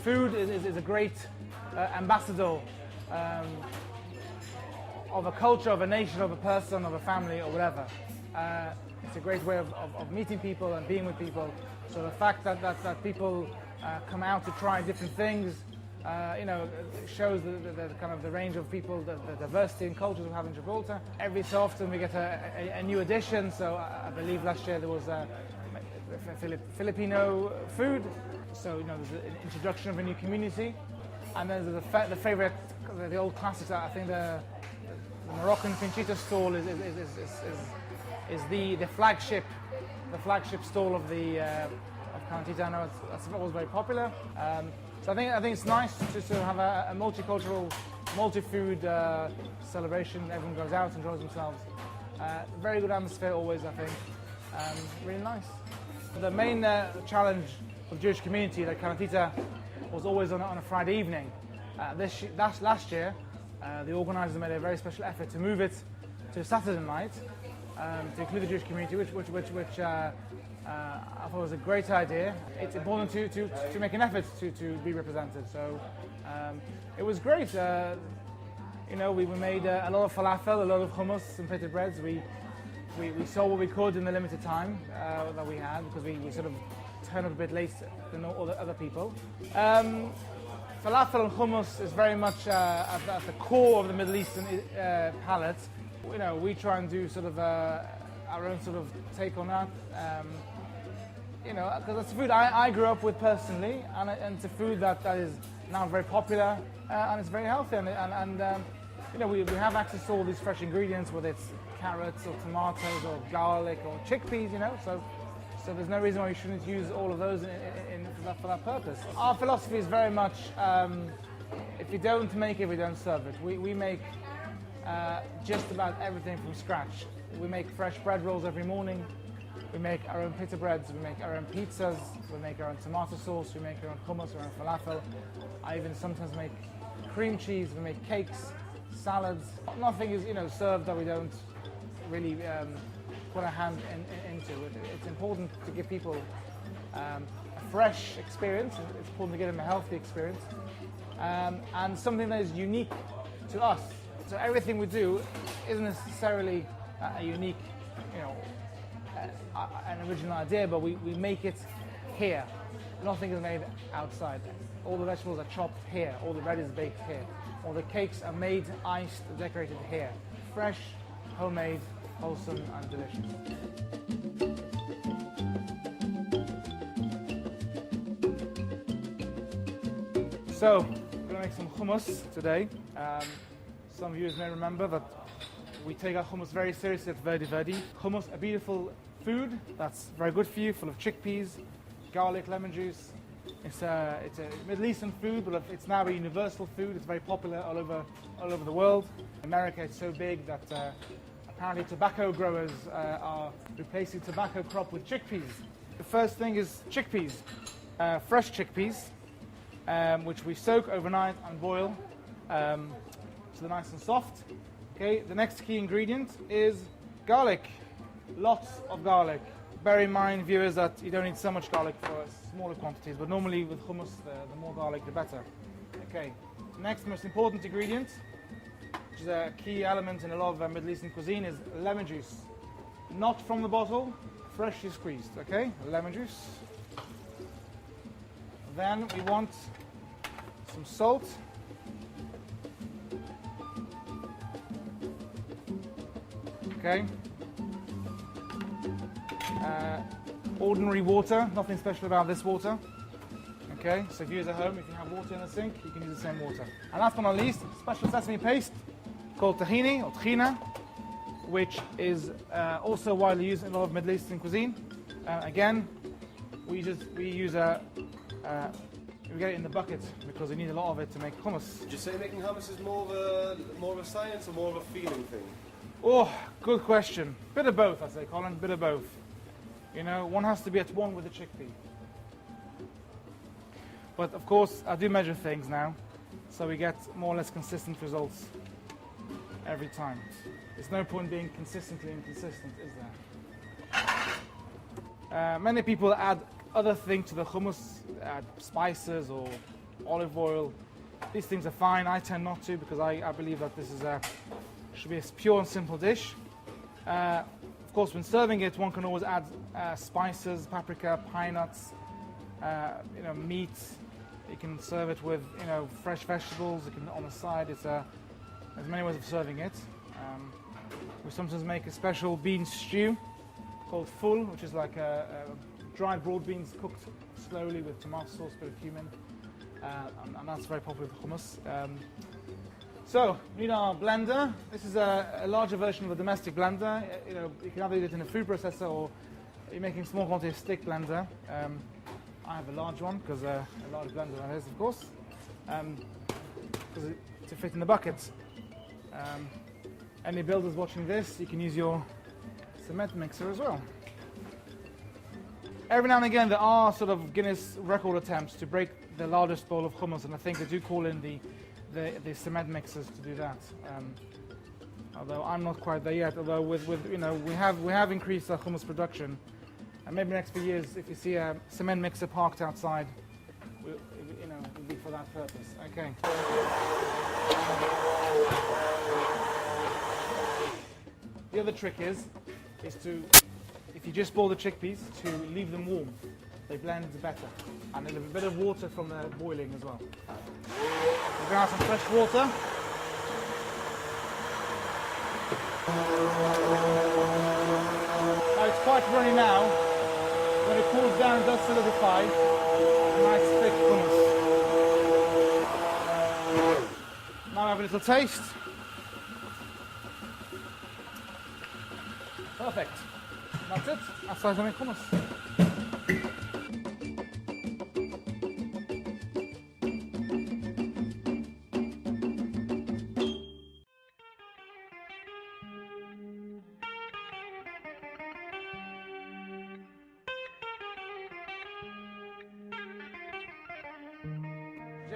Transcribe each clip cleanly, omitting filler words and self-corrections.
food is a great ambassador of a culture, of a nation, of a person, of a family, or whatever. It's a great way of meeting people and being with people. So the fact that people come out to try different things, shows the kind of the range of people, the diversity in cultures we have in Gibraltar. Every so often we get a new addition. So I believe last year there was Filipino food. So there's an introduction of a new community, and then there's the favorite, the old classics. I think the Moroccan Calentita stall is the flagship stall of Calentita. I know that's always very popular. So I think it's nice just to have a multicultural, multi-food celebration. Everyone goes out, enjoys themselves. Very good atmosphere always, I think. Really nice. The main challenge of the Jewish community, like Calentita, was always on a Friday evening. Last year, the organisers made a very special effort to move it to Saturday night, to include the Jewish community, which I thought was a great idea. It's important to make an effort to be represented. So it was great. We made a lot of falafel, a lot of hummus and pita breads. We saw what we could in the limited time that we had, because we sort of turned up a bit late than all the other people. Falafel and hummus is very much at the core of the Middle Eastern palate. We try and do sort of our own sort of take on that. Because it's food I grew up with personally, and it's a food that is now very popular, and it's very healthy. We have access to all these fresh ingredients, whether it's carrots or tomatoes or garlic or chickpeas. So there's no reason why we shouldn't use all of those for that purpose. Our philosophy is very much, if we don't make it, we don't serve it. We make just about everything from scratch. We make fresh bread rolls every morning. We make our own pita breads, we make our own pizzas, we make our own tomato sauce, we make our own hummus, our own falafel. I even sometimes make cream cheese, we make cakes, salads. Nothing is served that we don't really put a hand into. It's important to give people a fresh experience. It's important to give them a healthy experience, and something that is unique to us. So everything we do isn't necessarily a unique, an original idea, but we make it here. Nothing is made outside. All the vegetables are chopped here. All the bread is baked here. All the cakes are made, iced, decorated here. Fresh, homemade, wholesome, and delicious. So, we're going to make some hummus today. Some viewers may remember that we take our hummus very seriously at Verdi Verdi. Hummus, a beautiful food that's very good for you, full of chickpeas, garlic, lemon juice. It's a Middle Eastern food, but it's now a universal food. It's very popular all over the world. In America, it's so big that apparently tobacco growers are replacing tobacco crop with chickpeas. The first thing is chickpeas, fresh chickpeas, which we soak overnight and boil so they're nice and soft. Okay, the next key ingredient is garlic. Lots of garlic. Bear in mind, viewers, that you don't need so much garlic for smaller quantities, but normally with hummus, the more garlic, the better. Okay, next most important ingredient, which is a key element in a lot of Middle Eastern cuisine, is lemon juice. Not from the bottle, freshly squeezed, okay? Lemon juice. Then we want some salt. Okay. Ordinary water, nothing special about this water. Okay, so if you're at home, if you have water in the sink, you can use the same water. And last but not least, special sesame paste called tahini or tahina, which is also widely used in a lot of Middle Eastern cuisine. Again, we get it in the bucket because we need a lot of it to make hummus. Would you say making hummus is more of a science or more of a feeling thing? Oh, good question. Bit of both, I say, Colin. Bit of both. One has to be at one with the chickpea. But of course, I do measure things now, so we get more or less consistent results every time. There's no point being consistently inconsistent, is there? Many people add other things to the hummus, add spices or olive oil. These things are fine. I tend not to because I believe that this is should be a pure and simple dish. Of course, when serving it, one can always add spices, paprika, pine nuts, meat. You can serve it with fresh vegetables. You can on the side. There's many ways of serving it. We sometimes make a special bean stew called ful, which is like dried broad beans cooked slowly with tomato sauce, bit of cumin, and that's very popular with hummus. So, we need our blender. This is a larger version of a domestic blender. You can either do it in a food processor or you're making a small quantity of stick blender. I have a large one because a large blender that is, of course, to fit in the bucket. Any builders watching this, you can use your cement mixer as well. Every now and again, there are sort of Guinness record attempts to break the largest bowl of hummus, and I think they do call in the cement mixers to do that. Although I'm not quite there yet. Although we have increased our hummus production, and maybe next few years, if you see a cement mixer parked outside, it'll be for that purpose. Okay. The other trick is to, if you just boil the chickpeas, to leave them warm. They blend better. And a little bit of water from the boiling as well. We're going to have some fresh water. Now it's quite runny now. When it cools down, it does solidify. A nice thick hummus. Now I have a little taste. Perfect. That's it. That's how I make hummus.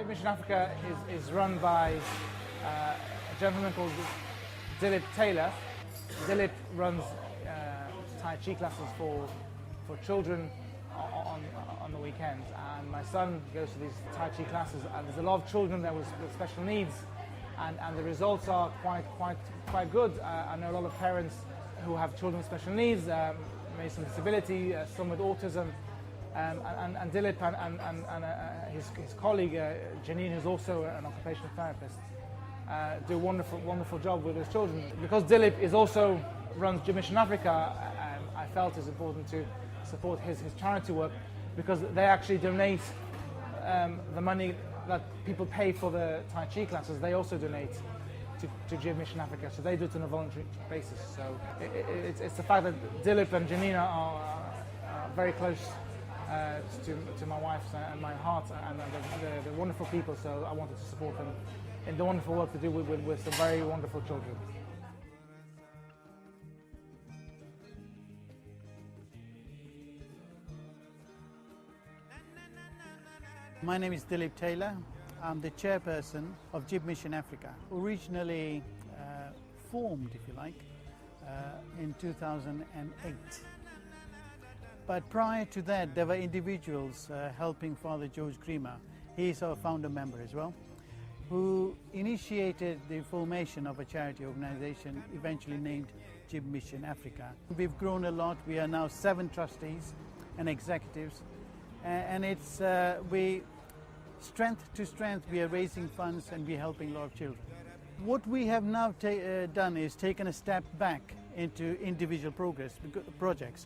Mission Africa is run by a gentleman called Dilip Taylor. Dilip runs Tai Chi classes for children on the weekends, and my son goes to these Tai Chi classes, and there's a lot of children there with special needs, and the results are quite good. I know a lot of parents who have children with special needs, maybe some disability, some with autism, and Dilip and his colleague Janine, who's also an occupational therapist, do a wonderful job with his children. Because Dilip also runs Mission Africa, I felt it's important to support his charity work, because they actually donate the money that people pay for the Tai Chi classes. They also donate to Mission Africa, so they do it on a voluntary basis. So it's the fact that Dilip and Janina are very close to my wife and my heart, and they're wonderful people, so I wanted to support them in the wonderful work they do with some very wonderful children. My name is Dilip Taylor. I'm the chairperson of Mission Africa, originally formed, if you like, in 2008. But prior to that, there were individuals helping Father George Grima. He is our founder member as well, who initiated the formation of a charity organization eventually named Mission Africa. We've grown a lot. We are now 7 trustees and executives, and it's strength to strength, we are raising funds and we're helping a lot of children. What we have now done is taken a step back into individual projects.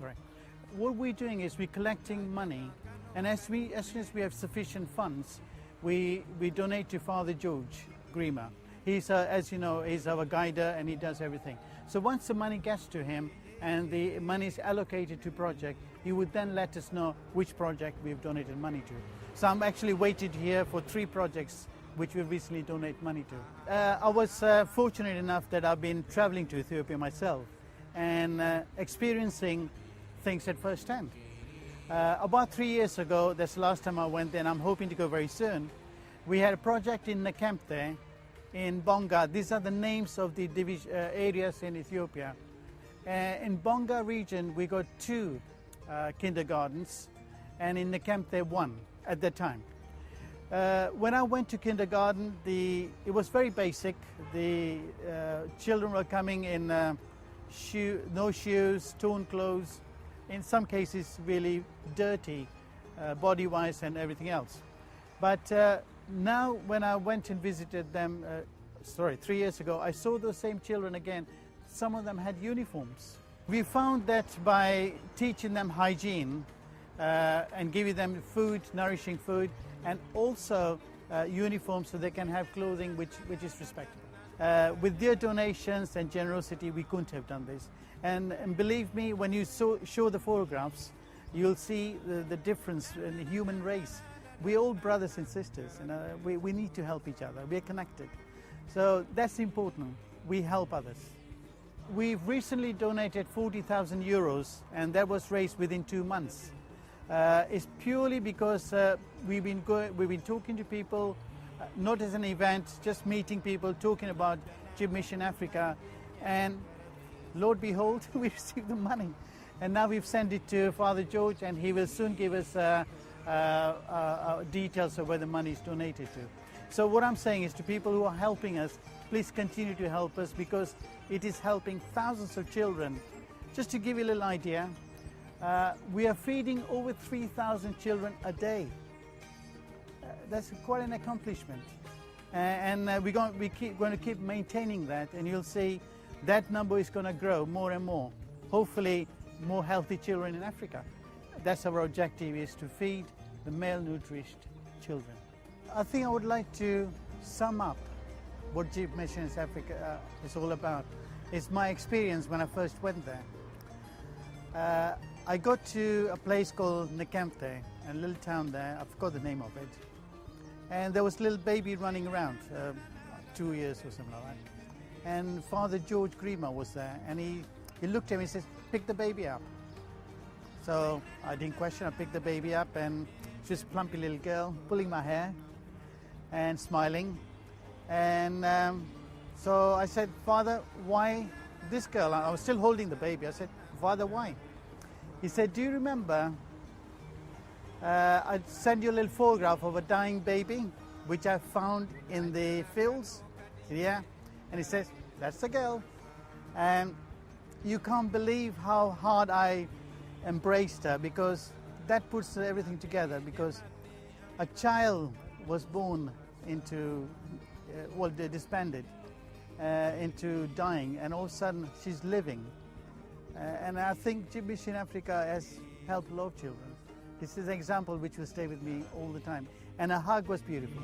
What we're doing is we're collecting money, and as soon as we have sufficient funds, we donate to Father George Grima. He's, as you know, he's our guider and he does everything. So once the money gets to him and the money is allocated to project, he would then let us know which project we've donated money to. So I'm actually waited here for 3 projects which we've recently donated money to. I was fortunate enough that I've been traveling to Ethiopia myself and experiencing things at first hand. About 3 years ago, that's the last time I went there, and I'm hoping to go very soon. We had a project in the camp there, in Bonga. These are the names of the areas in Ethiopia. In Bonga region, we got 2 kindergartens, and in the camp there 1 at that time. When I went to kindergarten, it was very basic. The children were coming in no shoes, torn clothes, in some cases really dirty, body-wise and everything else. But now when I went and visited them, 3 years ago, I saw those same children again. Some of them had uniforms. We found that by teaching them hygiene and giving them food, nourishing food, and also uniforms so they can have clothing which is respectable. With their donations and generosity, we couldn't have done this. And believe me, when you show the photographs, you'll see the difference in the human race. We're all brothers and sisters, and we need to help each other. We're connected. So that's important. We help others. We've recently donated 40,000 euros, and that was raised within 2 months. It's purely because we've been talking to people, not as an event, just meeting people, talking about Jib Mission Africa, and Lord behold, we received the money. And now we've sent it to Father George, and he will soon give us details of where the money is donated to. So what I'm saying is to people who are helping us, please continue to help us, because it is helping thousands of children. Just to give you a little idea, we are feeding over 3,000 children a day. That's quite an accomplishment. And we're going to keep maintaining that, and you'll see that number is going to grow more and more. Hopefully, more healthy children in Africa. That's our objective, is to feed the malnourished children. I think I would like to sum up what Jib Mission Africa is all about. It's my experience when I first went there. I got to a place called Nekemte, a little town there. I forgot the name of it. And there was a little baby running around, 2 years or something like that. And Father George Grima was there, and he looked at me and says, "Pick the baby up." So I didn't question, I picked the baby up, and she was a plumpy little girl, pulling my hair and smiling. And so I said, "Father, why this girl?" I was still holding the baby. I said, "Father, why?" He said, "Do you remember I sent you a little photograph of a dying baby, which I found in the fields?" I said, "Yeah." And he says, "That's the girl." And you can't believe how hard I embraced her, because that puts everything together, because a child was born into, disbanded, into dying, and all of a sudden she's living. And I think Jib Mission Africa has helped a lot of children. This is an example which will stay with me all the time. And her hug was beautiful.